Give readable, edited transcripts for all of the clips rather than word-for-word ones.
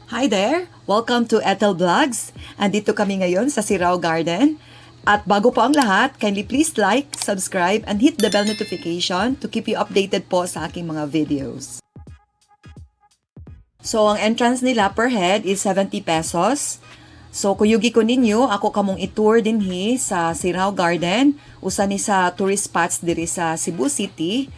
Hi there! Welcome to Ethel Vlogs. Andito kami ngayon sa Sirao Garden. At bago po ang lahat, kindly please like, subscribe, and hit the bell notification to keep you updated po sa aking mga videos. So, ang entrance nila per head is 70 pesos. So, kuyugi ko ninyo, ako kamong itour dinhi sa Sirao Garden, usa ni sa tourist spots diri sa Cebu City.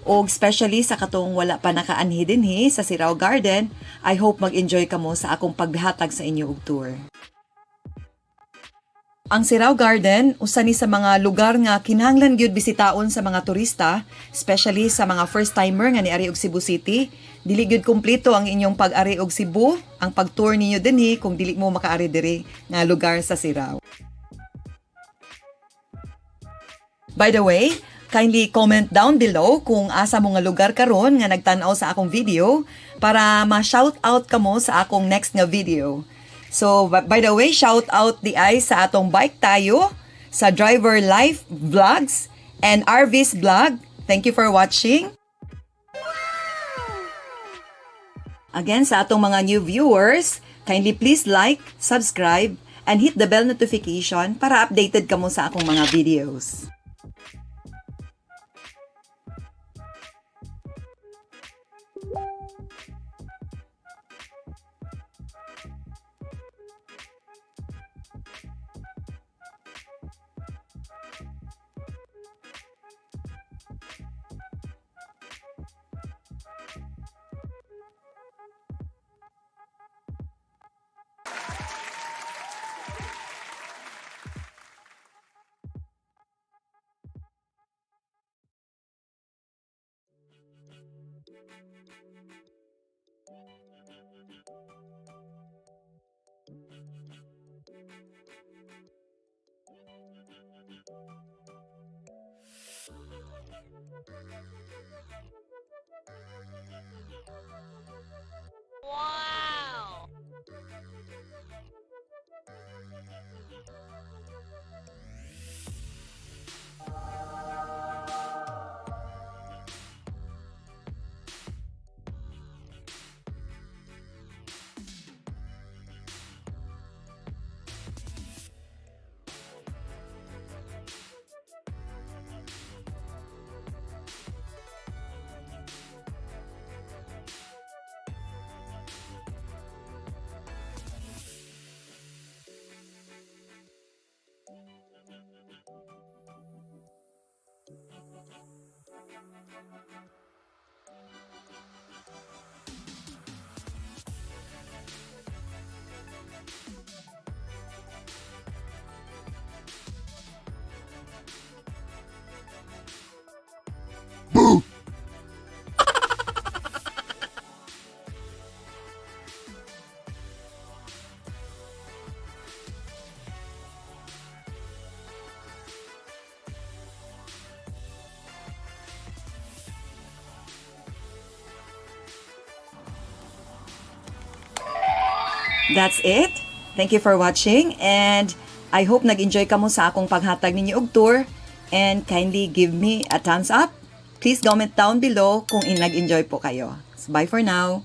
O especially sa katong wala pa nakaanhi dinhi sa Sirao Garden, I hope mag-enjoy kamo sa akong pagbihatag sa inyo og tour. Ang Sirao Garden, usa ni sa mga lugar nga kinahanglan gyud bisitaon sa mga turista, especially sa mga first-timer nga niari og Cebu City. Dili gyud kumpleto ang inyong pag-ari og Cebu, ang pag-tour ninyo dinhi kung dili mo makaari diri nga lugar sa Sirao. By the way, kindly comment down below kung asa mo nga lugar karon nga nagtan-aw sa akong video para ma-shout out kamo sa akong next nga video. So, by the way, shout out di ay sa atong bike tayo, sa Driver Life Vlogs, and RV's Vlog. Thank you for watching. Again, sa atong mga new viewers, kindly please like, subscribe, and hit the bell notification para updated kamo sa akong mga videos. Wow! That's it. Thank you for watching and I hope nag-enjoy kamo sa akong paghatag ninyo og tour and kindly give me a thumbs up. Please comment down below kung nag-enjoy po kayo. So, bye for now.